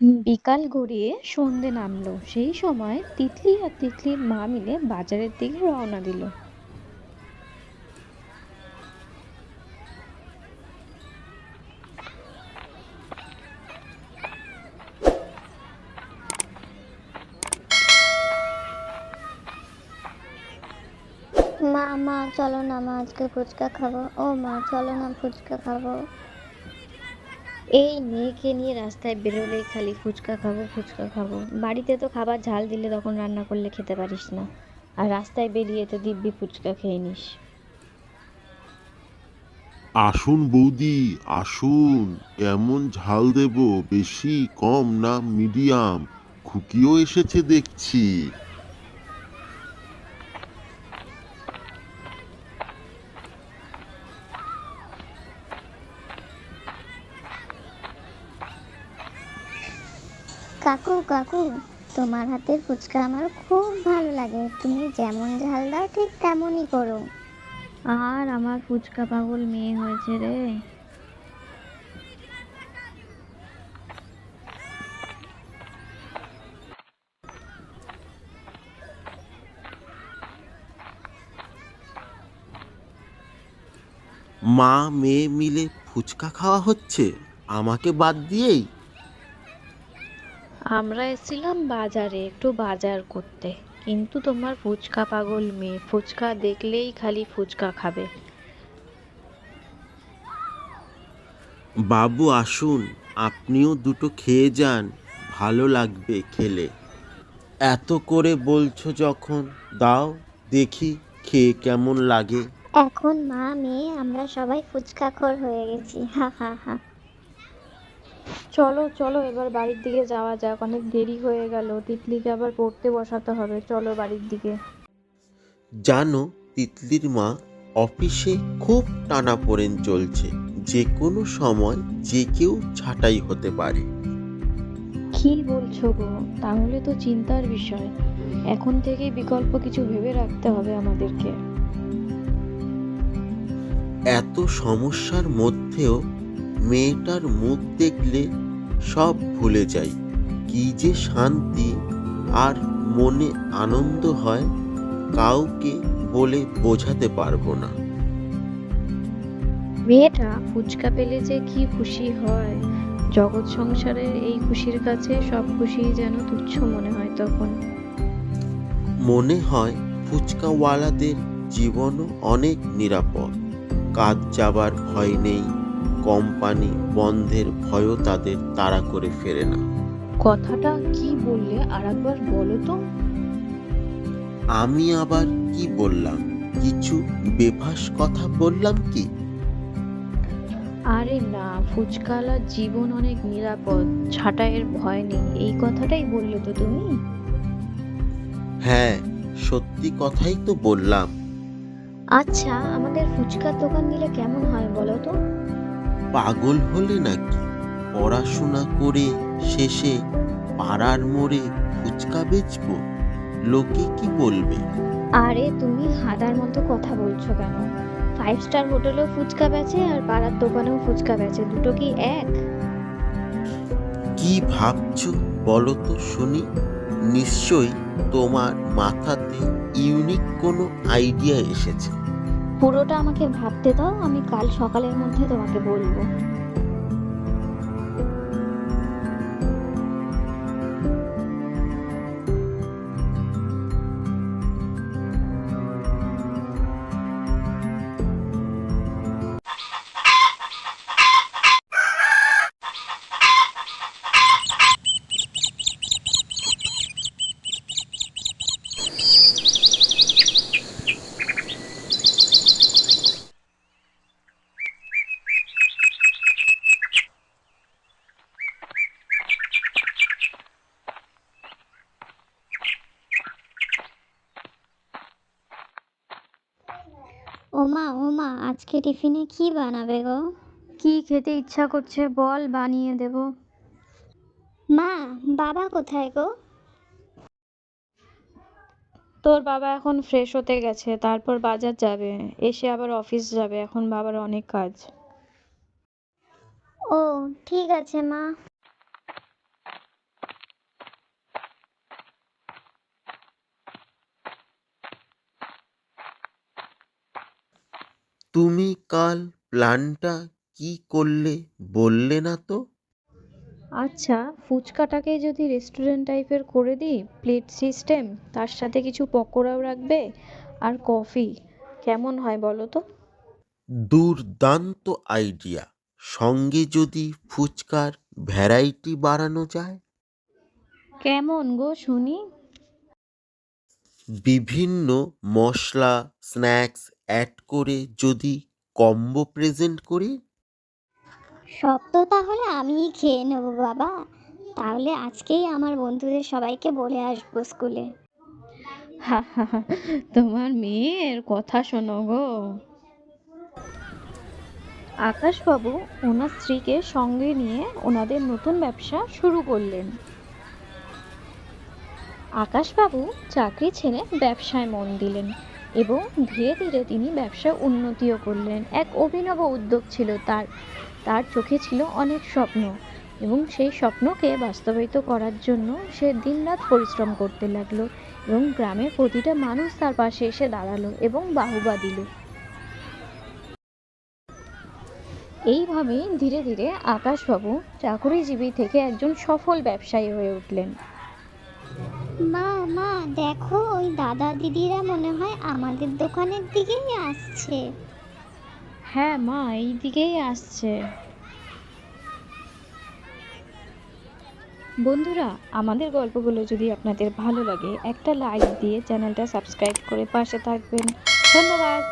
বিকাল গড়িয়ে সন্ধে নামলো, সেই সময় তিতলি আর তিতলির মা মিলে বাজারের দিকে রওনা দিল। মা মা চলো না, মা আজকে ফুচকা খাবো। ও মা চলো না, ফুচকা খাবো। এই মেয়েকে নিয়ে রাস্তায় বেরোলেই খালি ফুচকা খাবো ফুচকা খাবো। বাড়িতে তো খাবার ঝাল দিলে তখন রান্না করলে খেতে পারিস না, আর রাস্তায় বেরিয়ে তো দিব্যি ফুচকা খেয়ে নিস। আসুন বৌদি, আসুন। কেমন ঝাল দেব? বেশি, কম না মিডিয়াম? খুকিও এসেছে দেখছি। কাকু কাকু, তোমার হাতের ফুচকা আমার খুব ভালো লাগে। তুমি যেমন ঝাল দাও ঠিক তেমনই করো। আর আমার ফুচকা পাগল মেয়ে হয়েছে রে। মা মেয়ে মিলে ফুচকা খাওয়া হচ্ছে আমাকে বাদ দিয়েই। আমরা এসেছিলাম বাজারে একটু বাজার করতে, কিন্তু তোমার ফুচকা পাগল মেয়ে ফুচকা দেখলেই খালি ফুচকা খাবে। বাবু আসুন, আপনিও দুটো খেয়ে যান, ভালো লাগবে খেলে। এত করে বলছো যখন, দাও দেখি খেয়ে কেমন লাগে। এখন মা মেয়ে আমরা সবাই ফুচকাখোর হয়ে গেছি, হা হা হা। চলো চলো এবার বাড়ির দিকে যাওয়া যাক, অনেক দেরি হয়ে গেল, তিতলিকে আবার পড়তে বসাতে হবে, চলো বাড়ির দিকে। জানো, তিতলির মা অফিসে খুব টানাপোড়েন চলছে, যে কোনো সময় যে কেউ ছাঁটাই হতে পারে। কি বলছো গো? তাহলে তো চিন্তার বিষয়, এখন থেকেই বিকল্প কিছু ভেবে রাখতে হবে আমাদেরকে। এত সমস্যার মধ্যেও মেয়েটার মুখ দেখলে সব ভুলে যাই। কি যে শান্তি আর মনে আনন্দ হয়, কাউকে বলে বোঝাতে পারবো না। মেয়েটা ফুচকা পেলে যে কি খুশি হয়, জগৎ সংসারের এই খুশির কাছে সব খুশি যেন তুচ্ছ মনে হয় তখন। মনে হয় ফুচকাওয়ালাদের জীবনও অনেক নিরাপদ, কাজ যাবার ভয় নেই, কোম্পানি বন্ধের ভয়ও তাদের তাড়া করে ফেরে না। কথাটা কি বললে আরেকবার বলো তো। আমি আবার কি বললাম? কিছু বেফাস কথা বললাম কি? আরে না, ফুচকাওয়ালার জীবন অনেক নিরাপদ, ছাঁটাইয়ের ভয় নেই, এই কথাটাই বললে তো তুমি। হ্যাঁ, সত্যি কথাই তো বললাম। আচ্ছা, আমাদের ফুচকার দোকান দিলে কেমন হয় বলো তো? পাগল হলে নাকি? পড়াশোনা করে শেষে পাড়ার মোড়ে ফুচকা বেচবো? লোকে কি বলবে? আরে তুমি হাদার মতো কথা বলছো কেন? 5 স্টার হোটেলেও ফুচকা বেচে আর পাড়ার দোকানেও ফুচকা বেচে, দুটো কি এক? কি ভাবছো বলো তো শুনি? নিশ্চয়ই তোমার মাথাতে ইউনিক কোনো আইডিয়া এসেছে। পুরোটা আমাকে ভাবতে দাও, আমি কাল সকালের মধ্যে তোমাকে বলবো। ওমা আজকে টিফিনে কি বানাবে গো? কি খেতে ইচ্ছা করছে বল, বানিয়ে দেব। মা, বাবা কোথায় গো? তোর বাবা এখন ফ্রেশ হতে গেছে, তারপর বাজার যাবে, এসে আবার অফিস যাবে, এখন বাবার অনেক কাজ। ও ঠিক আছে মা। তুমি কাল প্ল্যানটা কি করলে বললে না তো? আচ্ছা, ফুচকাটাকে যদি রেস্টুরেন্ট টাইপের করে দিই, প্লেট সিস্টেম, তার সাথে কিছু পকোড়াও রাখবে আর কফি, কেমন হয় বলো তো? দুর্দান্ত আইডিয়া। সঙ্গে যদি ফুচকার ভ্যারাইটি বাড়ানো যায়, কেমন গো শুনি? বিভিন্ন মশলা স্ন্যাক্স অ্যাড করে যদি কম্বো প্রেজেন্ট করি। সব তো তাহলে আমিই খেয়ে নেবো বাবা। তাহলে আজকেই আমার বন্ধুদের সবাইকে বলে আসবো স্কুলে। হা হা হা, তোমার মেয়ের কথা শোনো গো। আকাশবাবু ওনার স্ত্রীকে সঙ্গে নিয়ে ওনাদের নতুন ব্যবসা শুরু করলেন। আকাশবাবু চাকরি ছেড়ে ব্যবসায় মন দিলেন এবং ধীরে ধীরে তিনি ব্যবসায় উন্নতিও করলেন। এক অভিনব উদ্যোগ ছিল তার। তার চোখে ছিল অনেক স্বপ্ন এবং সেই স্বপ্নকে বাস্তবায়িত করার জন্য সে দিনরাত পরিশ্রম করতে লাগলো এবং গ্রামের প্রতিটা মানুষ তার পাশে এসে দাঁড়ালো এবং বাহবা দিল। এইভাবে ধীরে ধীরে আকাশবাবু চাকরিজীবী থেকে একজন সফল ব্যবসায়ী হয়ে উঠলেন। মা মা, দেখো ওই দাদা দিদিরা মনে হয় আমাদের দোকানের দিকেই আসছে। হ্যাঁ মা, এই দিকেই আসছে। বন্ধুরা, আমাদের গল্পগুলো যদি আপনাদের ভালো লাগে একটা লাইক দিয়ে চ্যানেলটা সাবস্ক্রাইব করে পাশে থাকবেন। ধন্যবাদ।